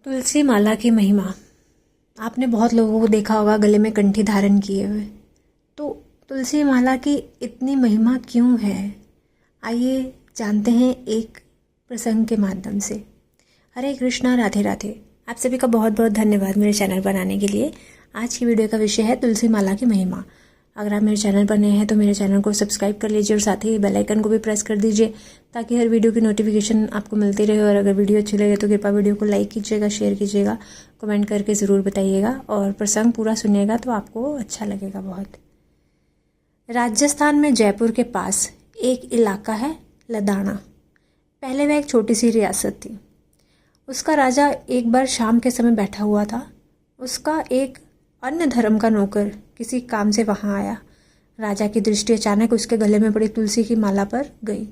तुलसी माला की महिमा। आपने बहुत लोगों को देखा होगा गले में कंठी धारण किए हुए। तो तुलसी माला की इतनी महिमा क्यों है, आइए जानते हैं एक प्रसंग के माध्यम से। हरे कृष्णा, राधे राधे। आप सभी का बहुत बहुत धन्यवाद मेरे चैनल बनाने के लिए। आज की वीडियो का विषय है तुलसी माला की महिमा। अगर आप मेरे चैनल पर नए हैं तो मेरे चैनल को सब्सक्राइब कर लीजिए और साथ ही बेल आइकन को भी प्रेस कर दीजिए ताकि हर वीडियो की नोटिफिकेशन आपको मिलती रहे। और अगर वीडियो अच्छी लगे तो कृपया वीडियो को लाइक कीजिएगा, शेयर कीजिएगा, कमेंट करके ज़रूर बताइएगा और प्रसंग पूरा सुनिएगा तो आपको अच्छा लगेगा बहुत। राजस्थान में जयपुर के पास एक इलाका है लदाना। पहले वह एक छोटी सी रियासत थी। उसका राजा एक बार शाम के समय बैठा हुआ था। उसका एक अन्य धर्म का नौकर किसी काम से वहां आया। राजा की दृष्टि अचानक उसके गले में पड़ी तुलसी की माला पर गई।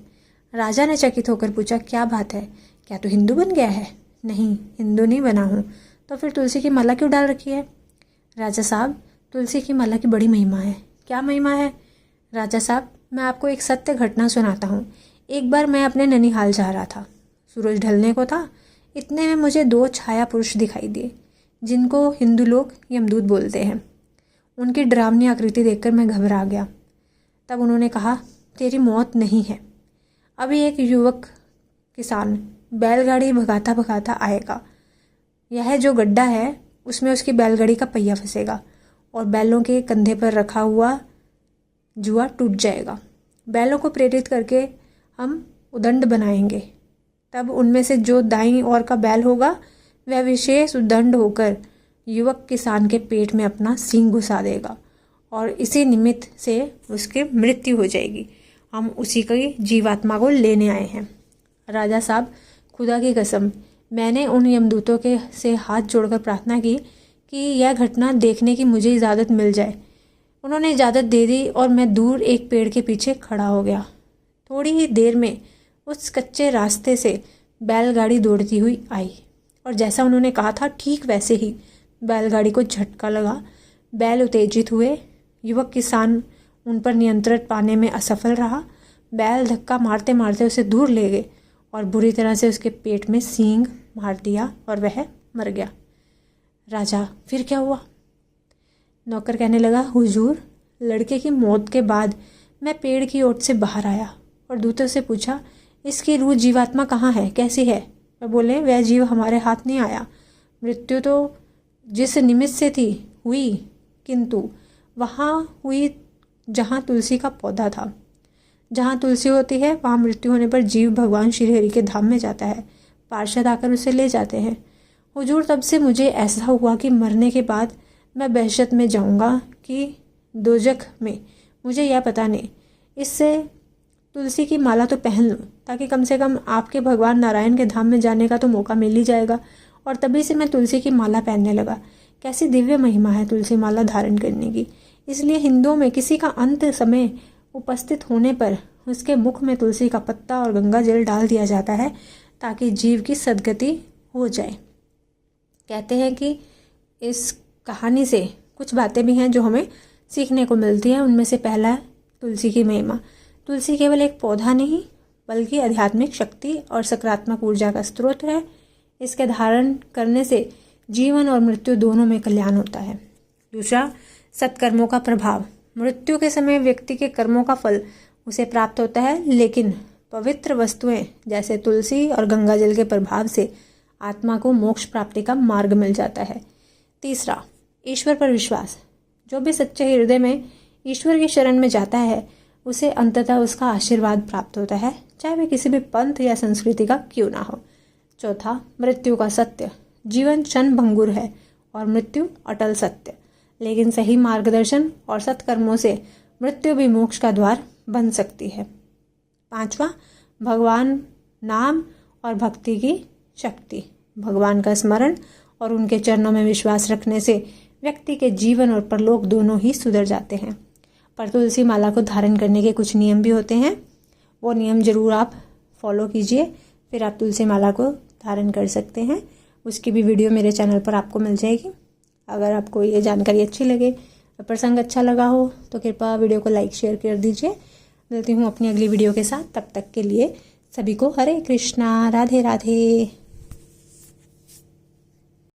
राजा ने चकित होकर पूछा, क्या बात है, क्या तू हिंदू बन गया है? नहीं, हिंदू नहीं बना हूँ। तो फिर तुलसी की माला क्यों डाल रखी है? राजा साहब, तुलसी की माला की बड़ी महिमा है। क्या महिमा है? राजा साहब, मैं आपको एक सत्य घटना सुनाता हूँ। एक बार मैं अपने ननिहाल जा रहा था। सूरज ढलने को था। इतने में मुझे दो छाया पुरुष दिखाई दिए जिनको हिंदू लोग यमदूत बोलते हैं। उनकी डरावनी आकृति देखकर मैं घबरा गया। तब उन्होंने कहा, तेरी मौत नहीं है। अभी एक युवक किसान बैलगाड़ी भगाता भगाता आएगा। यह जो गड्ढा है उसमें उसकी बैलगाड़ी का पहिया फंसेगा और बैलों के कंधे पर रखा हुआ जुआ टूट जाएगा। बैलों को प्रेरित करके हम उदंड बनाएंगे। तब उनमें से जो दाईं ओर का बैल होगा वह विशेष उदंड होकर युवक किसान के पेट में अपना सींग घुसा देगा और इसी निमित्त से उसकी मृत्यु हो जाएगी। हम उसी की जीवात्मा को लेने आए हैं। राजा साहब, खुदा की कसम, मैंने उन यमदूतों के से हाथ जोड़कर प्रार्थना की कि यह घटना देखने की मुझे इजाज़त मिल जाए। उन्होंने इजाज़त दे दी और मैं दूर एक पेड़ के पीछे खड़ा हो गया। थोड़ी ही देर में उस कच्चे रास्ते से बैलगाड़ी दौड़ती हुई आई और जैसा उन्होंने कहा था ठीक वैसे ही बैलगाड़ी को झटका लगा। बैल उत्तेजित हुए। युवक किसान उन पर नियंत्रण पाने में असफल रहा। बैल धक्का मारते मारते उसे दूर ले गए और बुरी तरह से उसके पेट में सींग मार दिया और वह मर गया। राजा, फिर क्या हुआ? नौकर कहने लगा, हुजूर, लड़के की मौत के बाद मैं पेड़ की ओट से बाहर आया और दूतों से पूछा, इसकी रूह जीवात्मा कहाँ है, कैसी है? वह बोले, वह जीव हमारे हाथ नहीं आया। मृत्यु तो जिस निमित्त से थी हुई, किंतु वहाँ हुई जहाँ तुलसी का पौधा था। जहाँ तुलसी होती है वहाँ मृत्यु होने पर जीव भगवान श्री हरि के धाम में जाता है। पार्षद आकर उसे ले जाते हैं। हुजूर, तब से मुझे ऐसा हुआ कि मरने के बाद मैं बहशत में जाऊँगा कि दोजख में, मुझे यह पता नहीं। इससे तुलसी की माला तो पहन लूँ ताकि कम से कम आपके भगवान नारायण के धाम में जाने का तो मौका मिल ही जाएगा। और तभी से मैं तुलसी की माला पहनने लगा। कैसी दिव्य महिमा है तुलसी माला धारण करने की। इसलिए हिंदुओं में किसी का अंत समय उपस्थित होने पर उसके मुख में तुलसी का पत्ता और गंगा जल डाल दिया जाता है ताकि जीव की सद्गति हो जाए। कहते हैं कि इस कहानी से कुछ बातें भी हैं जो हमें सीखने को मिलती हैं। उनमें से पहला है तुलसी की महिमा। तुलसी केवल एक पौधा नहीं बल्कि आध्यात्मिक शक्ति और सकारात्मक ऊर्जा का स्रोत है। इसके धारण करने से जीवन और मृत्यु दोनों में कल्याण होता है। दूसरा, सत्कर्मों का प्रभाव। मृत्यु के समय व्यक्ति के कर्मों का फल उसे प्राप्त होता है, लेकिन पवित्र वस्तुएं जैसे तुलसी और गंगा जल के प्रभाव से आत्मा को मोक्ष प्राप्ति का मार्ग मिल जाता है। तीसरा, ईश्वर पर विश्वास। जो भी सच्चे हृदय में ईश्वर की शरण में जाता है उसे अंततः उसका आशीर्वाद प्राप्त होता है, चाहे वह किसी भी पंथ या संस्कृति का क्यों ना हो। चौथा, मृत्यु का सत्य। जीवन क्षण भंगुर है और मृत्यु अटल सत्य, लेकिन सही मार्गदर्शन और सत्कर्मों से मृत्यु भी मोक्ष का द्वार बन सकती है। पांचवा, भगवान नाम और भक्ति की शक्ति। भगवान का स्मरण और उनके चरणों में विश्वास रखने से व्यक्ति के जीवन और परलोक दोनों ही सुधर जाते हैं। पर तुलसी माला को धारण करने के कुछ नियम भी होते हैं। वो नियम जरूर आप फॉलो कीजिए, फिर आप तुलसी माला को धारण कर सकते हैं। उसकी भी वीडियो मेरे चैनल पर आपको मिल जाएगी। अगर आपको ये जानकारी अच्छी लगे, प्रसंग अच्छा लगा हो तो कृपया वीडियो को लाइक शेयर कर दीजिए। मिलती हूँ अपनी अगली वीडियो के साथ। तब तक के लिए सभी को हरे कृष्णा, राधे राधे।